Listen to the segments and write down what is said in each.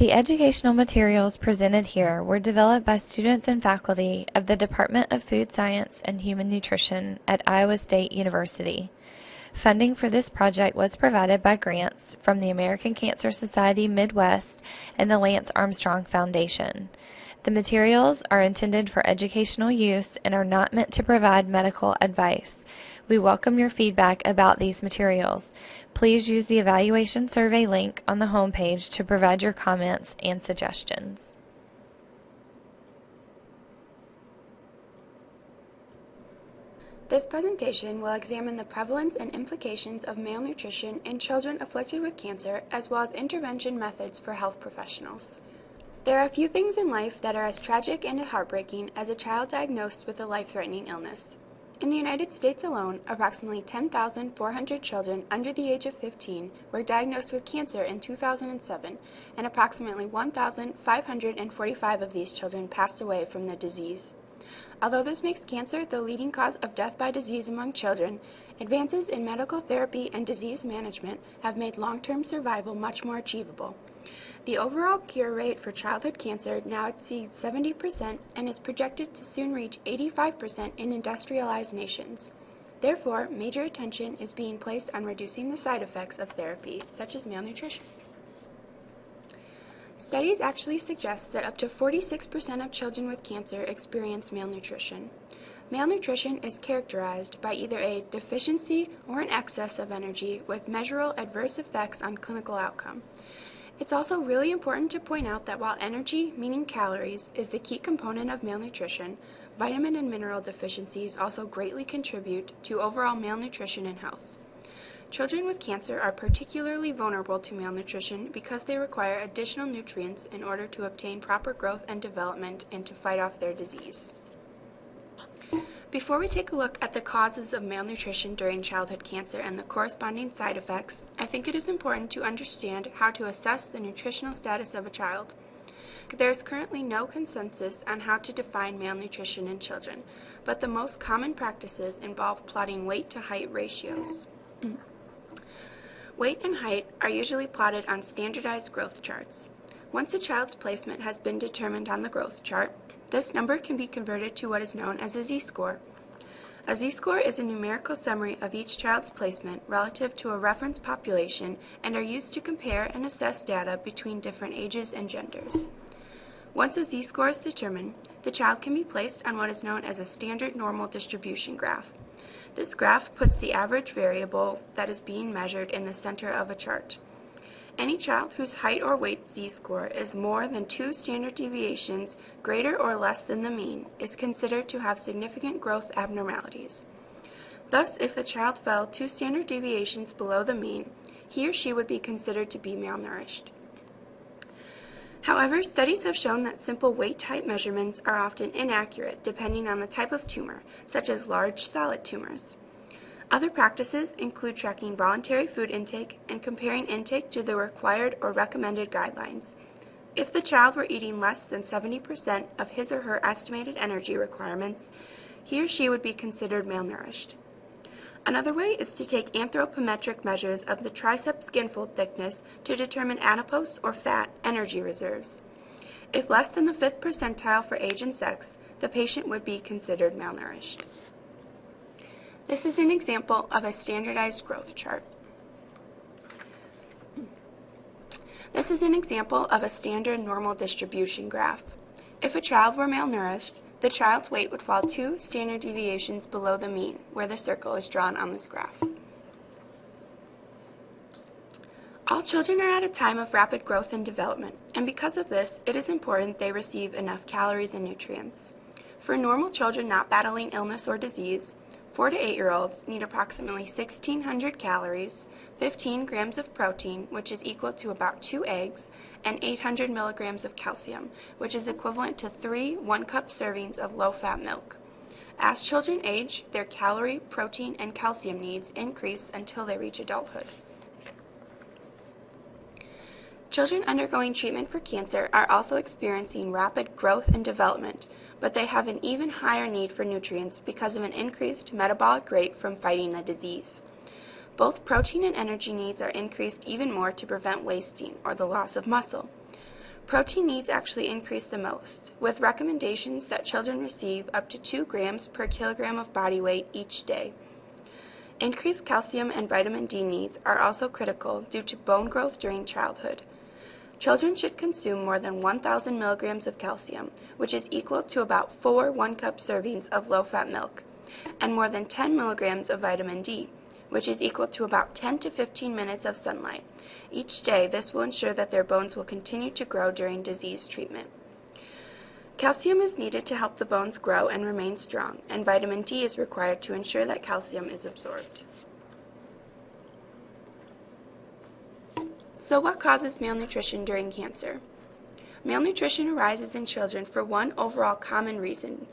The educational materials presented here were developed by students and faculty of the Department of Food Science and Human Nutrition at Iowa State University. Funding for this project was provided by grants from the American Cancer Society Midwest and the Lance Armstrong Foundation. The materials are intended for educational use and are not meant to provide medical advice. We welcome your feedback about these materials. Please use the evaluation survey link on the homepage to provide your comments and suggestions. This presentation will examine the prevalence and implications of malnutrition in children afflicted with cancer, as well as intervention methods for health professionals. There are a few things in life that are as tragic and heartbreaking as a child diagnosed with a life-threatening illness. In the United States alone, approximately 10,400 children under the age of 15 were diagnosed with cancer in 2007, and approximately 1,545 of these children passed away from the disease. Although this makes cancer the leading cause of death by disease among children, advances in medical therapy and disease management have made long-term survival much more achievable. The overall cure rate for childhood cancer now exceeds 70% and is projected to soon reach 85% in industrialized nations. Therefore, major attention is being placed on reducing the side effects of therapy, such as malnutrition. Studies actually suggest that up to 46% of children with cancer experience malnutrition. Malnutrition is characterized by either a deficiency or an excess of energy with measurable adverse effects on clinical outcome. It's also really important to point out that while energy, meaning calories, is the key component of malnutrition, vitamin and mineral deficiencies also greatly contribute to overall malnutrition and health. Children with cancer are particularly vulnerable to malnutrition because they require additional nutrients in order to obtain proper growth and development and to fight off their disease. Before we take a look at the causes of malnutrition during childhood cancer and the corresponding side effects, I think it is important to understand how to assess the nutritional status of a child. There is currently no consensus on how to define malnutrition in children, but the most common practices involve plotting weight to height ratios. Weight and height are usually plotted on standardized growth charts. Once a child's placement has been determined on the growth chart, this number can be converted to what is known as a z-score. A z-score is a numerical summary of each child's placement relative to a reference population and are used to compare and assess data between different ages and genders. Once a z-score is determined, the child can be placed on what is known as a standard normal distribution graph. This graph puts the average variable that is being measured in the center of a chart. Any child whose height or weight z-score is more than 2 standard deviations greater or less than the mean is considered to have significant growth abnormalities. Thus, if the child fell 2 standard deviations below the mean, he or she would be considered to be malnourished. However, studies have shown that simple weight-height measurements are often inaccurate depending on the type of tumor, such as large solid tumors. Other practices include tracking voluntary food intake and comparing intake to the required or recommended guidelines. If the child were eating less than 70% of his or her estimated energy requirements, he or she would be considered malnourished. Another way is to take anthropometric measures of the tricep skin fold thickness to determine adipose or fat energy reserves. If less than the 5th percentile for age and sex, the patient would be considered malnourished. This is an example of a standardized growth chart. This is an example of a standard normal distribution graph. If a child were malnourished, the child's weight would fall 2 standard deviations below the mean, where the circle is drawn on this graph. All children are at a time of rapid growth and development, and because of this, it is important they receive enough calories and nutrients. For normal children not battling illness or disease, 4 to 8-year-olds need approximately 1,600 calories, 15 grams of protein, which is equal to about 2 eggs, and 800 milligrams of calcium, which is equivalent to 3 1-cup servings of low-fat milk. As children age, their calorie, protein, and calcium needs increase until they reach adulthood. Children undergoing treatment for cancer are also experiencing rapid growth and development, but they have an even higher need for nutrients because of an increased metabolic rate from fighting the disease. Both protein and energy needs are increased even more to prevent wasting or the loss of muscle. protein needs actually increase the most, with recommendations that children receive up to 2 grams per kilogram of body weight each day. Increased calcium and vitamin D needs are also critical due to bone growth during childhood. Children should consume more than 1,000 milligrams of calcium, which is equal to about 4 one-cup servings of low-fat milk, and more than 10 milligrams of vitamin D, which is equal to about 10 to 15 minutes of sunlight. Each day, this will ensure that their bones will continue to grow during disease treatment. Calcium is needed to help the bones grow and remain strong, and vitamin D is required to ensure that calcium is absorbed. So what causes malnutrition during cancer? Malnutrition arises in children for one overall common reason: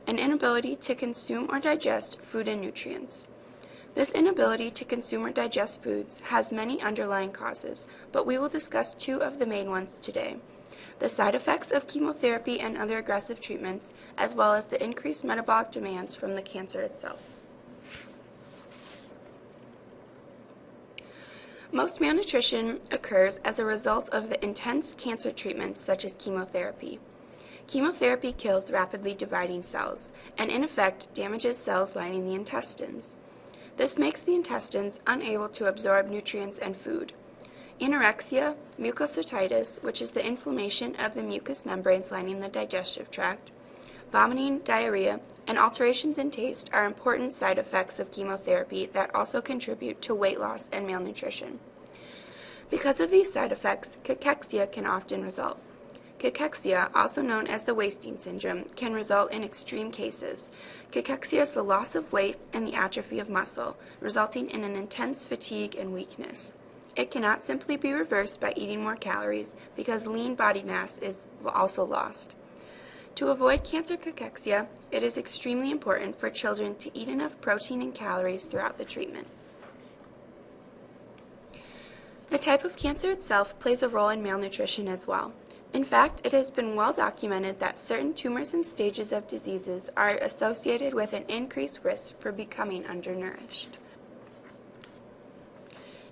an inability to consume or digest food and nutrients. This inability to consume or digest foods has many underlying causes, but we will discuss 2 of the main ones today: the side effects of chemotherapy and other aggressive treatments, as well as the increased metabolic demands from the cancer itself. Most malnutrition occurs as a result of the intense cancer treatments such as chemotherapy. Chemotherapy kills rapidly dividing cells, and in effect damages cells lining the intestines. This makes the intestines unable to absorb nutrients and food. Anorexia, mucositis, which is the inflammation of the mucous membranes lining the digestive tract, vomiting, diarrhea, and alterations in taste are important side effects of chemotherapy that also contribute to weight loss and malnutrition. Because of these side effects, cachexia can often result. Cachexia, also known as the wasting syndrome, can result in extreme cases. Cachexia is the loss of weight and the atrophy of muscle, resulting in an intense fatigue and weakness. It cannot simply be reversed by eating more calories because lean body mass is also lost. To avoid cancer cachexia, it is extremely important for children to eat enough protein and calories throughout the treatment. The type of cancer itself plays a role in malnutrition as well. In fact, it has been well documented that certain tumors and stages of diseases are associated with an increased risk for becoming undernourished.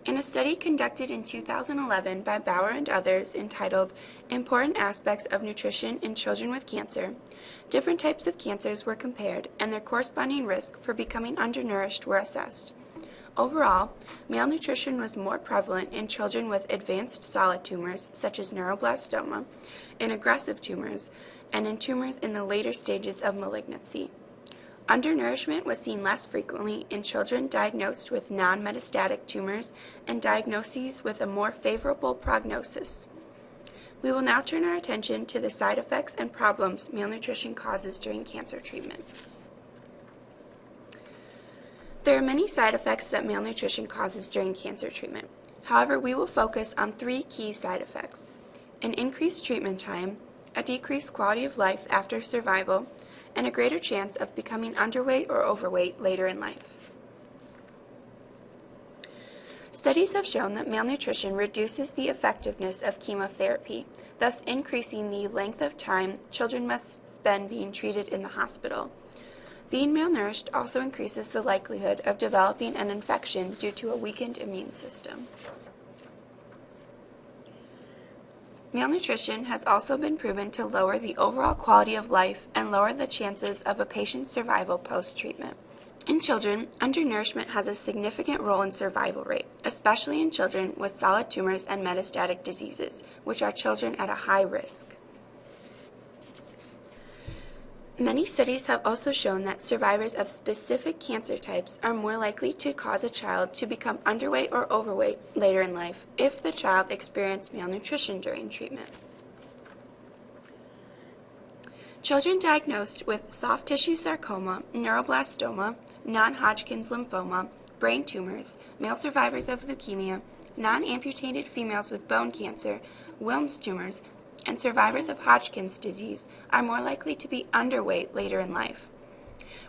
In a study conducted in 2011 by Bauer and others entitled Important Aspects of Nutrition in Children with Cancer, different types of cancers were compared and their corresponding risk for becoming undernourished were assessed. Overall, malnutrition was more prevalent in children with advanced solid tumors such as neuroblastoma, in aggressive tumors, and in tumors in the later stages of malignancy. Undernourishment was seen less frequently in children diagnosed with non-metastatic tumors and diagnoses with a more favorable prognosis. We will now turn our attention to the side effects and problems malnutrition causes during cancer treatment. There are many side effects that malnutrition causes during cancer treatment. However, we will focus on 3 key side effects: an increased treatment time, a decreased quality of life after survival, and a greater chance of becoming underweight or overweight later in life. Studies have shown that malnutrition reduces the effectiveness of chemotherapy, thus increasing the length of time children must spend being treated in the hospital. Being malnourished also increases the likelihood of developing an infection due to a weakened immune system. Malnutrition has also been proven to lower the overall quality of life and lower the chances of a patient's survival post-treatment. In children, undernourishment has a significant role in survival rate, especially in children with solid tumors and metastatic diseases, which are children at a high risk. Many studies have also shown that survivors of specific cancer types are more likely to cause a child to become underweight or overweight later in life if the child experienced malnutrition during treatment. Children diagnosed with soft tissue sarcoma, neuroblastoma, non-Hodgkin's lymphoma, brain tumors, male survivors of leukemia, non-amputated females with bone cancer, Wilms tumors, and survivors of Hodgkin's disease are more likely to be underweight later in life,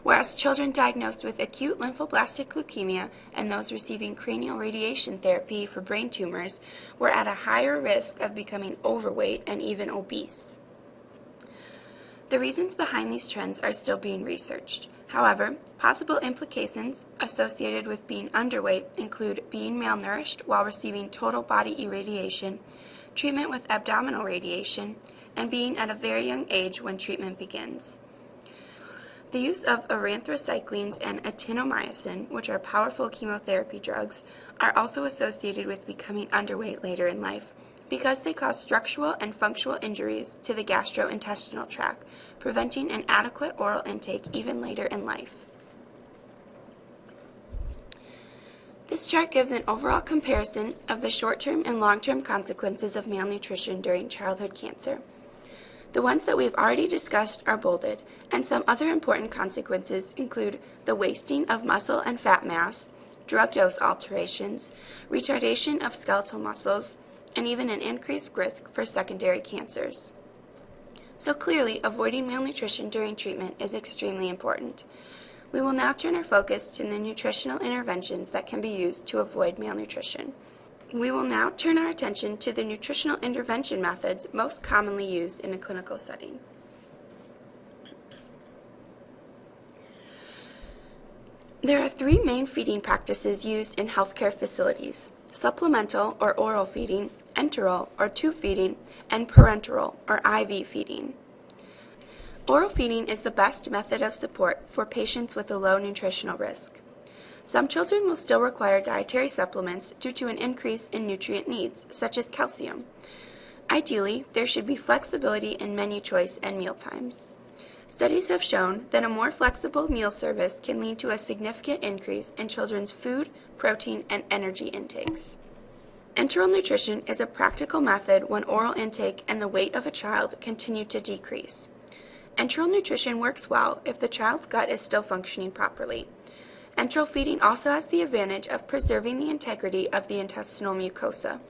whereas children diagnosed with acute lymphoblastic leukemia and those receiving cranial radiation therapy for brain tumors were at a higher risk of becoming overweight and even obese. The reasons behind these trends are still being researched. However, possible implications associated with being underweight include being malnourished while receiving total body irradiation, treatment with abdominal radiation, and being at a very young age when treatment begins. The use of erythrocyclines and actinomycin, which are powerful chemotherapy drugs, are also associated with becoming underweight later in life because they cause structural and functional injuries to the gastrointestinal tract, preventing an adequate oral intake even later in life. This chart gives an overall comparison of the short-term and long-term consequences of malnutrition during childhood cancer. The ones that we've already discussed are bolded, and some other important consequences include the wasting of muscle and fat mass, drug dose alterations, retardation of skeletal muscles, and even an increased risk for secondary cancers. So clearly, avoiding malnutrition during treatment is extremely important. We will now turn our focus to the nutritional interventions that can be used to avoid malnutrition. We will now turn our attention to the nutritional intervention methods most commonly used in a clinical setting. There are three main feeding practices used in healthcare facilities: supplemental or oral feeding, enteral or tube feeding, and parenteral or IV feeding. Oral feeding is the best method of support for patients with a low nutritional risk. Some children will still require dietary supplements due to an increase in nutrient needs, such as calcium. Ideally, there should be flexibility in menu choice and meal times. Studies have shown that a more flexible meal service can lead to a significant increase in children's food, protein, and energy intakes. Enteral nutrition is a practical method when oral intake and the weight of a child continue to decrease. Enteral nutrition works well if the child's gut is still functioning properly. Enteral feeding also has the advantage of preserving the integrity of the intestinal mucosa.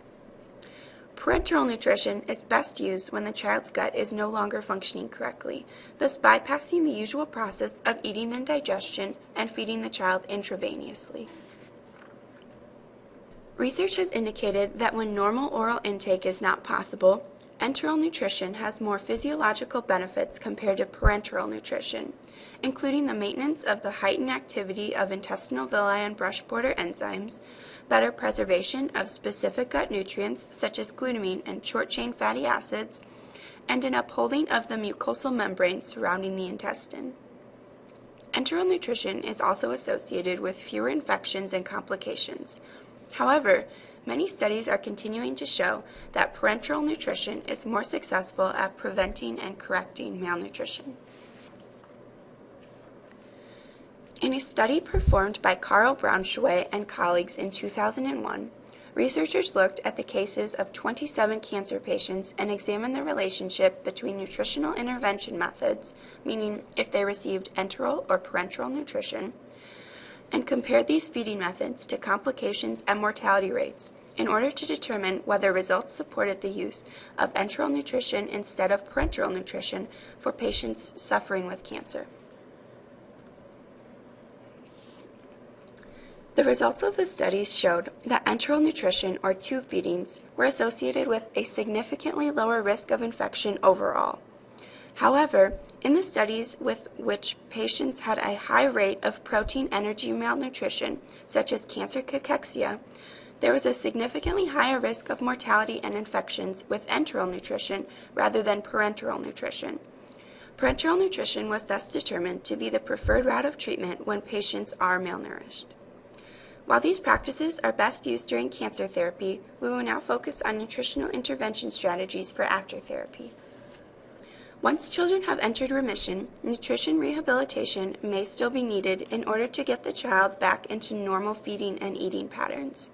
Parenteral nutrition is best used when the child's gut is no longer functioning correctly, thus bypassing the usual process of eating and digestion and feeding the child intravenously. Research has indicated that when normal oral intake is not possible, enteral nutrition has more physiological benefits compared to parenteral nutrition, including the maintenance of the heightened activity of intestinal villi and brush border enzymes, better preservation of specific gut nutrients such as glutamine and short-chain fatty acids, and an upholding of the mucosal membrane surrounding the intestine. Enteral nutrition is also associated with fewer infections and complications. However, many studies are continuing to show that parenteral nutrition is more successful at preventing and correcting malnutrition. In a study performed by Carl Braunschweig and colleagues in 2001, researchers looked at the cases of 27 cancer patients and examined the relationship between nutritional intervention methods, meaning if they received enteral or parenteral nutrition, and compared these feeding methods to complications and mortality rates in order to determine whether results supported the use of enteral nutrition instead of parenteral nutrition for patients suffering with cancer. The results of the studies showed that enteral nutrition or tube feedings were associated with a significantly lower risk of infection overall. However, in the studies with which patients had a high rate of protein energy malnutrition, such as cancer cachexia, there was a significantly higher risk of mortality and infections with enteral nutrition rather than parenteral nutrition. Parenteral nutrition was thus determined to be the preferred route of treatment when patients are malnourished. While these practices are best used during cancer therapy, we will now focus on nutritional intervention strategies for after therapy. Once children have entered remission, nutrition rehabilitation may still be needed in order to get the child back into normal feeding and eating patterns.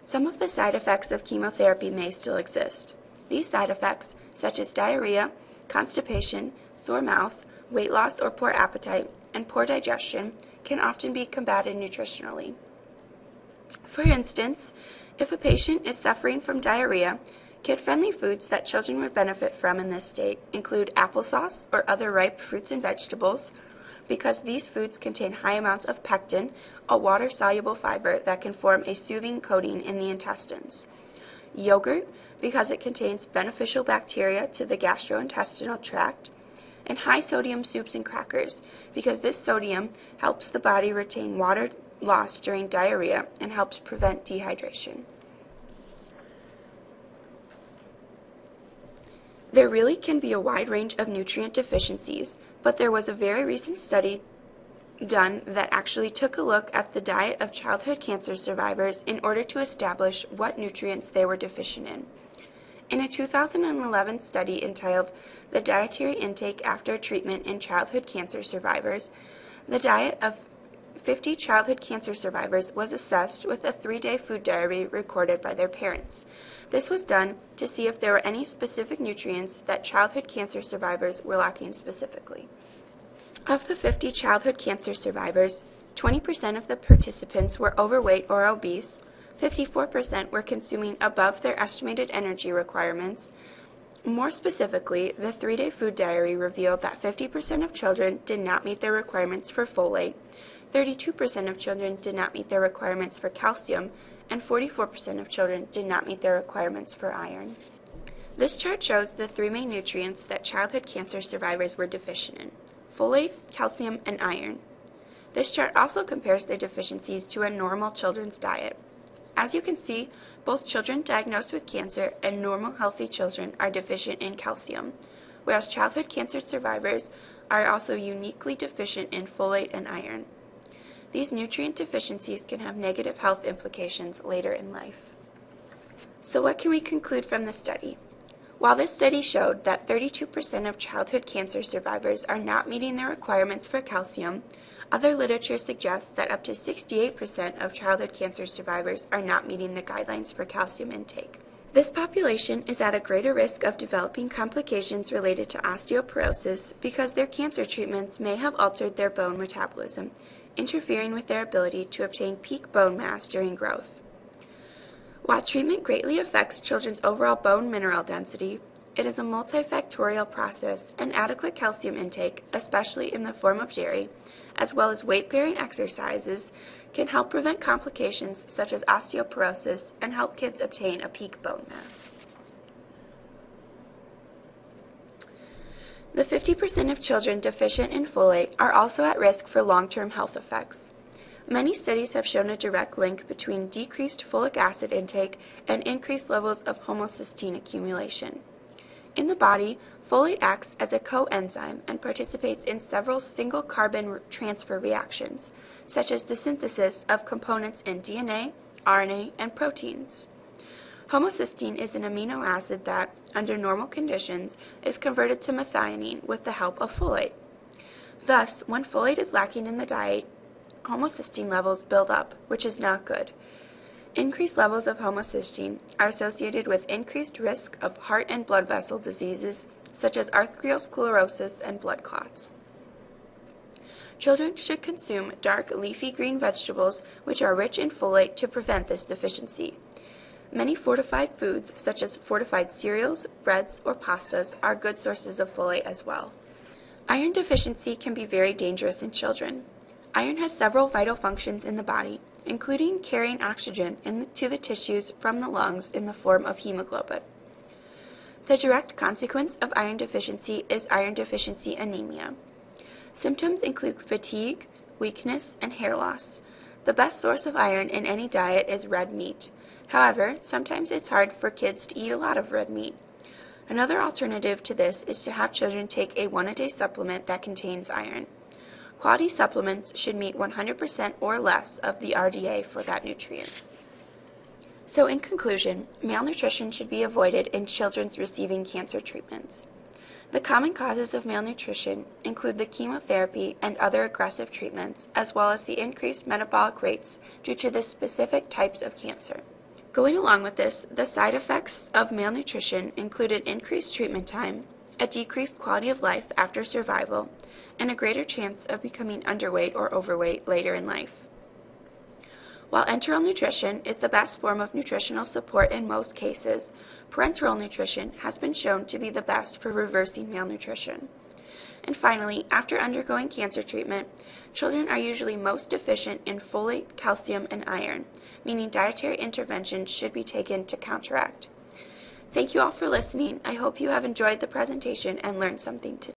Some of the side effects of chemotherapy may still exist. These side effects, such as diarrhea, constipation, sore mouth, weight loss or poor appetite, and poor digestion, can often be combated nutritionally. For instance, if a patient is suffering from diarrhea, kid-friendly foods that children would benefit from in this state include applesauce or other ripe fruits and vegetables, because these foods contain high amounts of pectin, a water-soluble fiber that can form a soothing coating in the intestines. Yogurt, because it contains beneficial bacteria to the gastrointestinal tract, and high-sodium soups and crackers, because this sodium helps the body retain water lost during diarrhea and helps prevent dehydration. There really can be a wide range of nutrient deficiencies, but there was a very recent study done that actually took a look at the diet of childhood cancer survivors in order to establish what nutrients they were deficient in. In a 2011 study entitled "The Dietary Intake After Treatment in Childhood Cancer Survivors," the diet of 50 childhood cancer survivors was assessed with a 3-day food diary recorded by their parents. This was done to see if there were any specific nutrients that childhood cancer survivors were lacking specifically. Of the 50 childhood cancer survivors, 20% of the participants were overweight or obese, 54% were consuming above their estimated energy requirements. More specifically, the 3-day food diary revealed that 50% of children did not meet their requirements for folate, 32% of children did not meet their requirements for calcium, and 44% of children did not meet their requirements for iron. This chart shows the 3 main nutrients that childhood cancer survivors were deficient in: folate, calcium, and iron. This chart also compares their deficiencies to a normal children's diet. As you can see, both children diagnosed with cancer and normal healthy children are deficient in calcium, whereas childhood cancer survivors are also uniquely deficient in folate and iron. These nutrient deficiencies can have negative health implications later in life. So what can we conclude from the study? While this study showed that 32% of childhood cancer survivors are not meeting their requirements for calcium, other literature suggests that up to 68% of childhood cancer survivors are not meeting the guidelines for calcium intake. This population is at a greater risk of developing complications related to osteoporosis because their cancer treatments may have altered their bone metabolism, interfering with their ability to obtain peak bone mass during growth. While treatment greatly affects children's overall bone mineral density, it is a multifactorial process, and adequate calcium intake, especially in the form of dairy, as well as weight-bearing exercises, can help prevent complications such as osteoporosis and help kids obtain a peak bone mass. The 50% of children deficient in folate are also at risk for long-term health effects. Many studies have shown a direct link between decreased folic acid intake and increased levels of homocysteine accumulation. In the body, folate acts as a coenzyme and participates in several single carbon transfer reactions, such as the synthesis of components in DNA, RNA, and proteins. Homocysteine is an amino acid that, under normal conditions, is converted to methionine with the help of folate. Thus, when folate is lacking in the diet, homocysteine levels build up, which is not good. Increased levels of homocysteine are associated with increased risk of heart and blood vessel diseases such as arteriosclerosis and blood clots. Children should consume dark leafy green vegetables which are rich in folate to prevent this deficiency. Many fortified foods such as fortified cereals, breads, or pastas are good sources of folate as well. Iron deficiency can be very dangerous in children. Iron has several vital functions in the body, including carrying oxygen to the tissues from the lungs in the form of hemoglobin. The direct consequence of iron deficiency is iron deficiency anemia. Symptoms include fatigue, weakness, and hair loss. The best source of iron in any diet is red meat. However, sometimes it's hard for kids to eat a lot of red meat. Another alternative to this is to have children take a 1-a-day supplement that contains iron. Quality supplements should meet 100% or less of the RDA for that nutrient. So in conclusion, malnutrition should be avoided in children receiving cancer treatments. The common causes of malnutrition include the chemotherapy and other aggressive treatments, as well as the increased metabolic rates due to the specific types of cancer. Going along with this, the side effects of malnutrition included increased treatment time, a decreased quality of life after survival, and a greater chance of becoming underweight or overweight later in life. While enteral nutrition is the best form of nutritional support in most cases, parenteral nutrition has been shown to be the best for reversing malnutrition. And finally, after undergoing cancer treatment, children are usually most deficient in folate, calcium, and iron, meaning dietary intervention should be taken to counteract. Thank you all for listening. I hope you have enjoyed the presentation and learned something today.